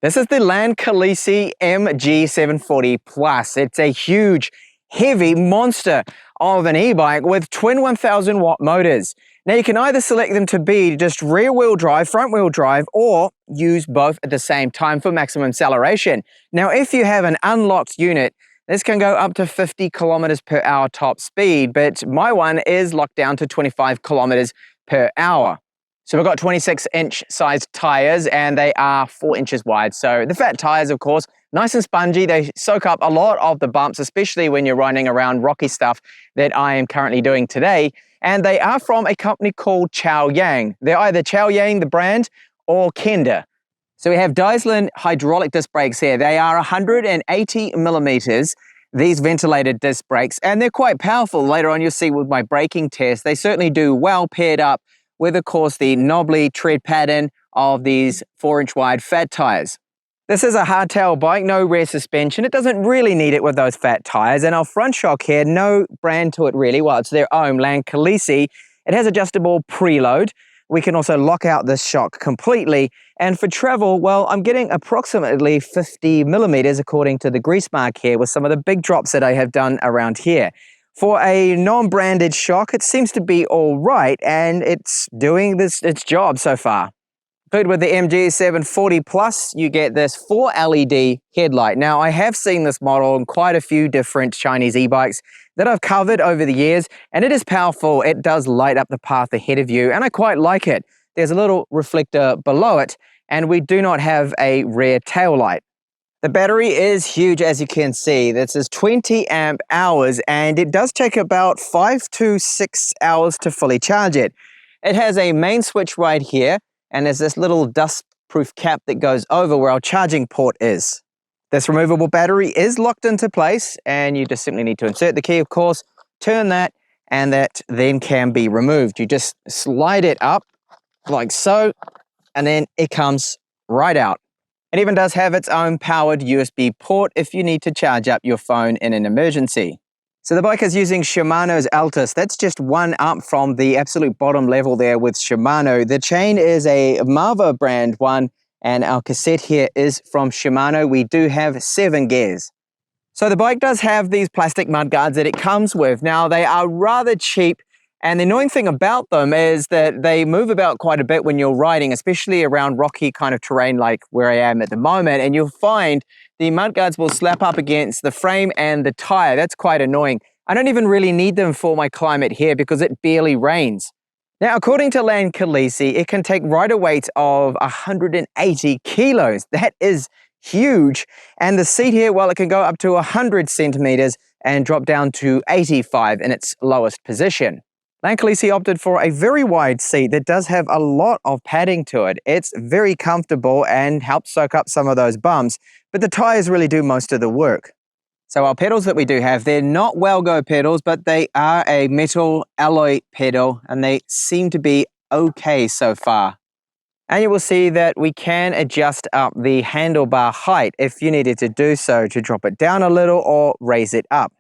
This is the Lankeleisi MG740 Plus. It's a huge, heavy monster of an e-bike with twin 1000 watt motors. Now you can either select them to be just rear wheel drive, front wheel drive, or use both at the same time for maximum acceleration. Now if you have an unlocked unit, this can go up to 50 kilometers per hour top speed, but my one is locked down to 25 kilometers per hour. So we've got 26-inch sized tires and they are 4 inches wide. So the fat tires, of course, nice and spongy. They soak up a lot of the bumps, especially when you're riding around rocky stuff that I am currently doing today. And they are from a company called Chaoyang. They're either Chaoyang, the brand, or Kenda. So we have Dyson hydraulic disc brakes here. They are 180 millimeters, these ventilated disc brakes, and they're quite powerful. Later on, you'll see with my braking test, they certainly do well paired up with, of course, the knobbly tread pattern of these 4-inch wide fat tires. This is a hardtail bike, no rear suspension. It doesn't really need it with those fat tires. And our front shock here, no brand to it really. Well, it's their own, Lankeleisi. It has adjustable preload. We can also lock out this shock completely. And for travel, well, I'm getting approximately 50 millimeters according to the grease mark here with some of the big drops that I have done around here. For a non-branded shock, it seems to be all right, and it's doing its job so far. Paired with the MG740 Plus, you get this 4 LED headlight. Now, I have seen this model on quite a few different Chinese e-bikes that I've covered over the years, and it is powerful. It does light up the path ahead of you, and I quite like it. There's a little reflector below it, and we do not have a rear tail light. The battery is huge, as you can see. This is 20 amp hours, and it does take about 5 to 6 hours to fully charge it. It has a main switch right here, and there's this little dust-proof cap that goes over where our charging port is. This removable battery is locked into place, and you just simply need to insert the key, of course, turn that, and that then can be removed. You just slide it up like so, and then it comes right out. It even does have its own powered USB port if you need to charge up your phone in an emergency. So the bike is using Shimano's Altus. That's just one up from the absolute bottom level there with Shimano. The chain is a Marva brand one, and our cassette here is from Shimano. We do have 7 gears. So the bike does have these plastic mudguards that it comes with. Now they are rather cheap, and the annoying thing about them is that they move about quite a bit when you're riding, especially around rocky kind of terrain like where I am at the moment, and you'll find the mudguards will slap up against the frame and the tire. That's quite annoying. I don't even really need them for my climate here because it barely rains. Now, according to Lankeleisi, it can take rider weight of 180 kilos. That is huge. And the seat here, well, it can go up to 100 centimeters and drop down to 85 in its lowest position. Lankeleisi opted for a very wide seat that does have a lot of padding to it. It's very comfortable and helps soak up some of those bumps, but the tires really do most of the work. So our pedals that we do have, they're not Wellgo pedals, but they are a metal alloy pedal, and they seem to be okay so far. And you will see that we can adjust up the handlebar height if you needed to do so to drop it down a little or raise it up.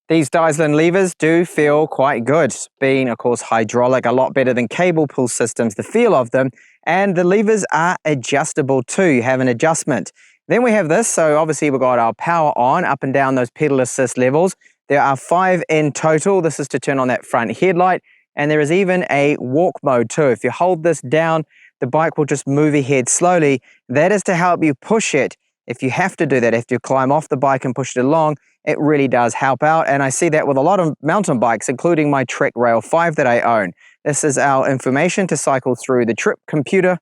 These Dyson levers do feel quite good, being of course hydraulic, a lot better than cable pull systems, the feel of them, and the levers are adjustable too. You have an adjustment. Then we have this, so obviously we've got our power on, up and down those pedal assist levels. There are 5 in total. This is to turn on that front headlight, and there is even a walk mode too. If you hold this down, the bike will just move ahead slowly. That is to help you push it. If you have to do that, if you climb off the bike and push it along, it really does help out. And I see that with a lot of mountain bikes, including my Trek Rail 5 that I own. This is our information to cycle through the trip computer.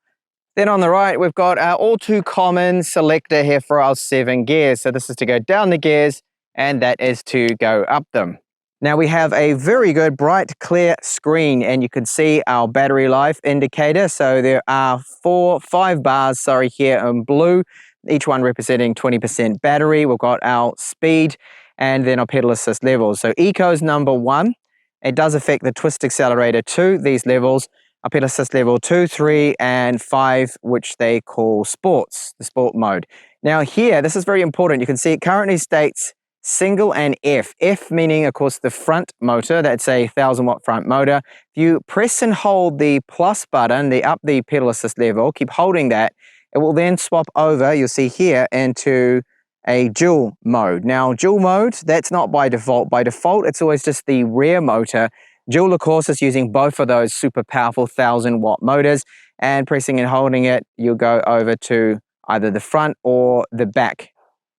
Then on the right, we've got our all too common selector here for our 7 gears. So this is to go down the gears, and that is to go up them. Now we have a very good bright clear screen, and you can see our battery life indicator. So there are 5 bars, here in blue, each one representing 20% battery. We've got our speed and then our pedal assist levels. So Eco is number 1. It does affect the twist accelerator 2, these levels. Our pedal assist level 2, 3, and 5, which they call sports, the sport mode. Now here, this is very important. You can see it currently states single and F. F meaning, of course, the front motor. That's a 1000 watt front motor. If you press and hold the plus button, up the pedal assist level, keep holding that, it will then swap over, you'll see here, into a dual mode. Now, dual mode, that's not by default. By default, it's always just the rear motor. Dual, of course, is using both of those super powerful 1000-watt motors, and pressing and holding it, you'll go over to either the front or the back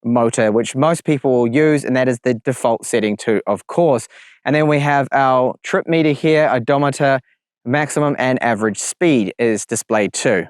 motor, which most people will use, and that is the default setting too, of course. And then we have our trip meter here, odometer, maximum and average speed is displayed too.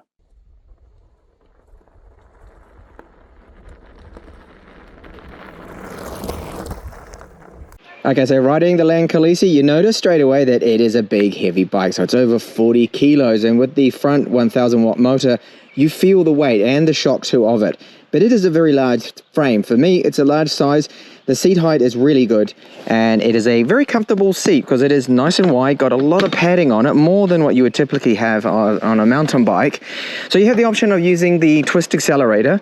Okay, so riding the Lankeleisi, you notice straight away that it is a big, heavy bike. So it's over 40 kilos, and with the front 1000-watt motor, you feel the weight and the shock too of it. But it is a very large frame. For me, it's a large size. The seat height is really good, and it is a very comfortable seat because it is nice and wide, got a lot of padding on it, more than what you would typically have on a mountain bike. So you have the option of using the twist accelerator.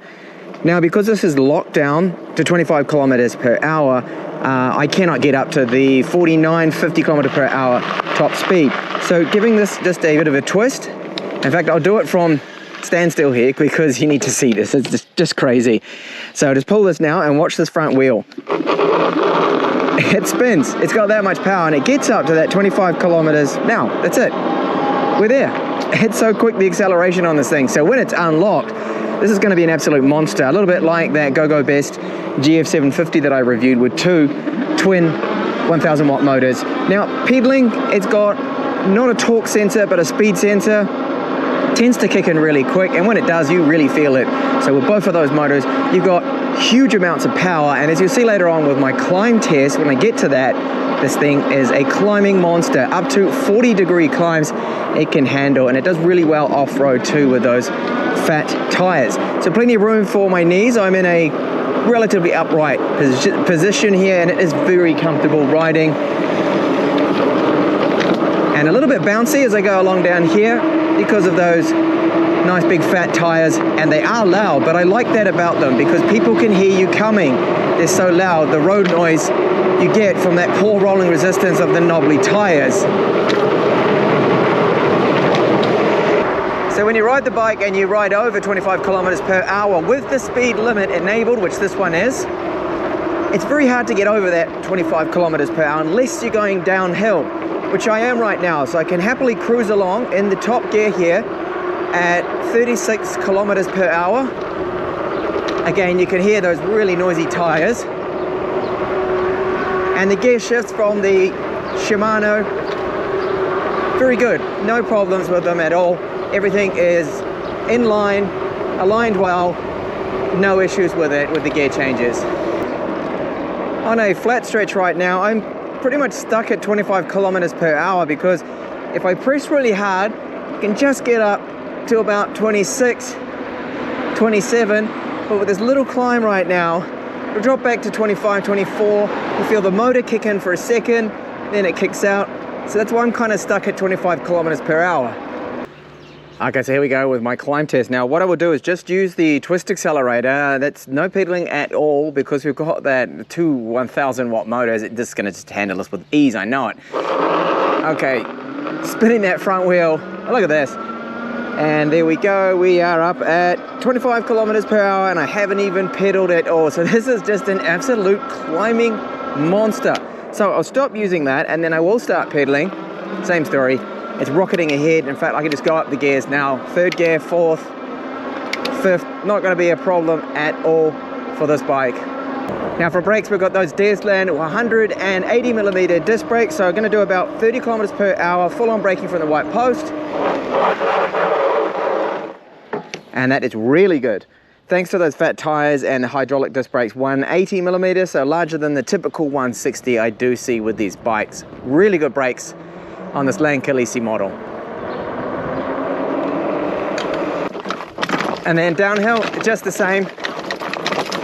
Now, because this is locked down to 25 kilometers per hour, I cannot get up to the 49, 50 kilometer per hour top speed. So giving this just a bit of a twist. In fact, I'll do it from standstill here because you need to see this. It's just crazy. So just pull this now and watch this front wheel. It spins. It's got that much power, and it gets up to that 25 kilometers. Now, that's it. We're there. It's so quick, the acceleration on this thing. So when it's unlocked, this is going to be an absolute monster. A little bit like that Go Best GF740 that I reviewed with two twin 1000-watt motors. Now, pedaling, it's got not a torque sensor, but a speed sensor. Tends to kick in really quick, and when it does, you really feel it. So with both of those motors, you've got huge amounts of power, and as you'll see later on with my climb test, when I get to that, this thing is a climbing monster. Up to 40-degree climbs it can handle, and it does really well off-road too with those fat tires. So plenty of room for my knees. I'm in a relatively upright position here, and it is very comfortable riding. And a little bit bouncy as I go along down here because of those nice big fat tires, and they are loud, but I like that about them because people can hear you coming. They're so loud. The road noise you get from that poor rolling resistance of the knobbly tires. So when you ride the bike and you ride over 25 kilometers per hour with the speed limit enabled, which this one is, it's very hard to get over that 25 kilometers per hour unless you're going downhill, which I am right now. So I can happily cruise along in the top gear here at 36 kilometers per hour. Again, you can hear those really noisy tires. And the gear shifts from the Shimano, very good. No problems with them at all. Everything is in line, aligned well, no issues with it, with the gear changes. On a flat stretch right now, I'm pretty much stuck at 25 kilometers per hour because if I press really hard, I can just get up to about 26, 27, but with this little climb right now, it'll drop back to 25, 24. You feel the motor kick in for a second, then it kicks out. So that's why I'm kind of stuck at 25 kilometers per hour. Okay, so here we go with my climb test. Now, what I will do is just use the twist accelerator. That's no pedaling at all because we've got that two 1000-watt motors. It's just going to handle this with ease, I know it. Okay, spinning that front wheel. Look at this. And there we go. We are up at 25 kilometers per hour, and I haven't even pedaled at all. So this is just an absolute climbing monster. So I'll stop using that, and then I will start pedaling. Same story. It's rocketing ahead. In fact, I can just go up the gears now. Third gear, fourth, fifth. Not going to be a problem at all for this bike. Now for brakes, we've got those Desland 180mm disc brakes. So I'm going to do about 30 kilometers per hour, full on braking from the white post. And that is really good. Thanks to those fat tires and the hydraulic disc brakes, 180mm, so larger than the typical 160 I do see with these bikes. Really good brakes on this Lankeleisi model. And then downhill, just the same.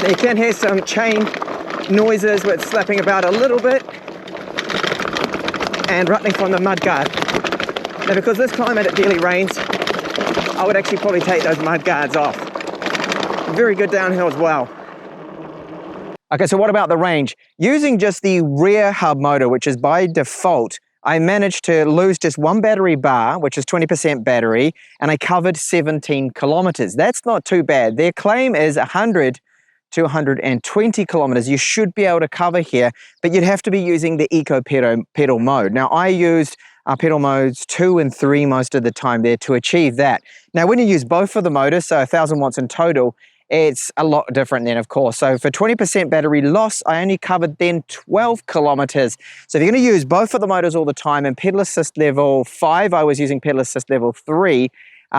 You can hear some chain noises where it's slapping about a little bit and rattling from the mudguard. Now because this climate it really rains, I would actually probably take those mudguards off. Very good downhill as well. Okay, so what about the range? Using just the rear hub motor, which is by default I managed to lose just one battery bar, which is 20% battery, and I covered 17 kilometers. That's not too bad. Their claim is 100 to 120 kilometers you should be able to cover here, but you'd have to be using the eco pedal mode. Now, I used pedal modes 2 and 3 most of the time there to achieve that. Now, when you use both of the motors, so 1,000 watts in total, it's a lot different then, of course. So for 20% battery loss, I only covered then 12 kilometers. So if you're going to use both of the motors all the time, and pedal assist level 5, I was using pedal assist level 3,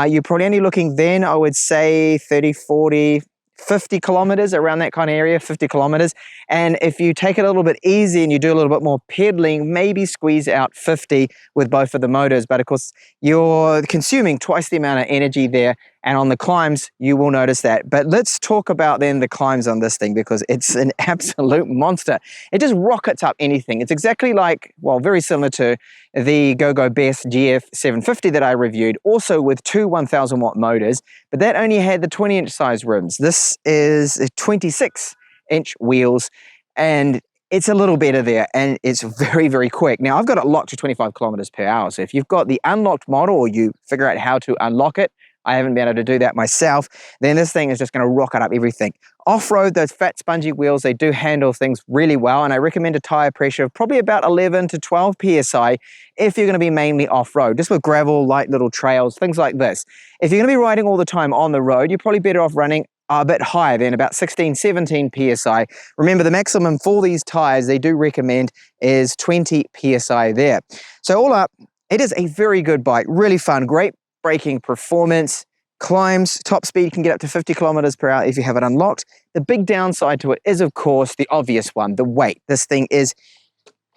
you're probably only looking then, I would say 30, 40, 50 kilometers, around that kind of area, 50 kilometers. And if you take it a little bit easy and you do a little bit more pedaling, maybe squeeze out 50 with both of the motors. But of course, you're consuming twice the amount of energy there. And on the climbs, you will notice that. But let's talk about then the climbs on this thing, because it's an absolute monster. It just rockets up anything. It's exactly like, well, very similar to the GoGo Best GF750 that I reviewed, also with two 1,000 watt motors, but that only had the 20-inch size rims. This is 26-inch wheels, and it's a little better there, and it's very, very quick. Now, I've got it locked to 25 kilometers per hour, so if you've got the unlocked model, or you figure out how to unlock it, I haven't been able to do that myself, then this thing is just going to rocket up everything. Off-road, those fat spongy wheels, they do handle things really well, and I recommend a tire pressure of probably about 11 to 12 psi if you're going to be mainly off-road, just with gravel, light little trails, things like this. If you're going to be riding all the time on the road, you're probably better off running a bit higher than about 16, 17 psi. Remember, the maximum for these tires they do recommend is 20 psi there. So all up, it is a very good bike, really fun, great braking performance, climbs, top speed can get up to 50 kilometers per hour if you have it unlocked. The big downside to it is, of course, the obvious one, the weight. This thing is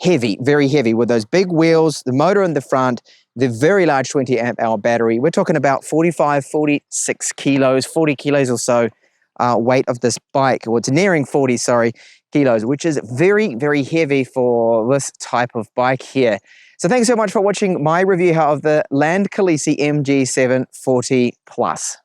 heavy, very heavy, with those big wheels, the motor in the front, the very large 20 amp hour battery. We're talking about 45, 46 kilos, 40 kilos or so weight of this bike, or it's nearing 40, sorry, kilos, which is very, very heavy for this type of bike here. So thanks so much for watching my review of the Lankeleisi MG740 Plus.